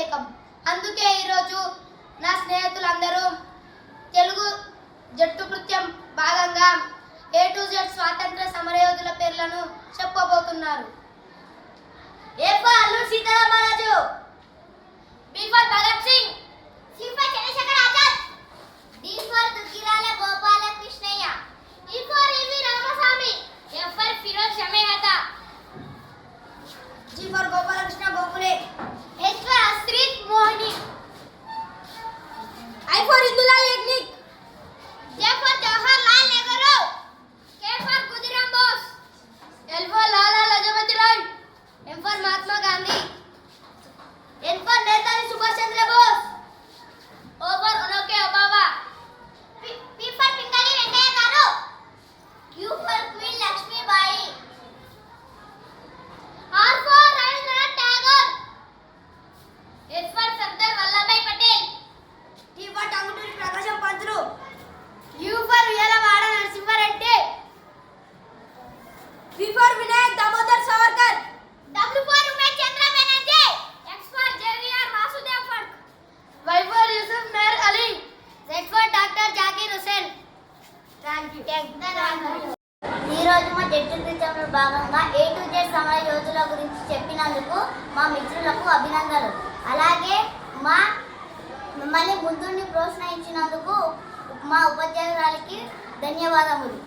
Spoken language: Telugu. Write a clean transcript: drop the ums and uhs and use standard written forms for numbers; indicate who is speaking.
Speaker 1: ప్రత్యేకం. అందుకే ఈరోజు నా స్నేహితులందరూ తెలుగు జట్టు కృత్యం భాగంగా A to Z స్వాతంత్ర సమరయోధుల పేర్లను చెప్పబోతున్నారు.
Speaker 2: A for Alluri Sitaramaraju,
Speaker 1: B for Bhagat Singh,
Speaker 2: C for Chandrashekhar Azad, D for Duggirala Gopalakrishnayya,
Speaker 1: E for E.V. Ramaswamy, F for Firoz Shah Mehta,
Speaker 2: G for Gopalakrishna Gokhale,
Speaker 1: H for Asrit Mohini,
Speaker 2: I for Indulal Yagnik,
Speaker 1: J for Jawaharlal Nehru, K for Khudiram Bose, L for Lala Lajpat Rai, M for Mahatma Gandhi,
Speaker 2: N for Netaji Subhash Chandra Bose,
Speaker 1: O for ఒనోకే Obama,
Speaker 2: P for Pingali Venkaiah గారు, Q for queen Lakshmibai,
Speaker 1: R for Rabindranath Tagore, S for Sardar Vallabhbhai Patel,
Speaker 2: T for Tanguturi Prakasam Pantulu,
Speaker 1: U for Uyyalawada Narasimhareddy,
Speaker 2: V for Vinayak Damodar Savarkar,
Speaker 1: W for Umesh Chandra Banerjee, X for జేవిఆర్ Vasudev Phadke, Y for Yusuf Meher Ali, Z for doctor Zakir Hussain.
Speaker 2: Thank you. ఈ రోజు మా జట్టు కృత్యంలో భాగంగా A to Z సమర యోధుల గురించి చెప్పినందుకు మా మిత్రులకు అభినందనలు. అలాగే మమ్మల్ని ముందుండి ప్రోత్సహించినందుకు మా ఉపాధ్యాయురాలికి ధన్యవాదములు.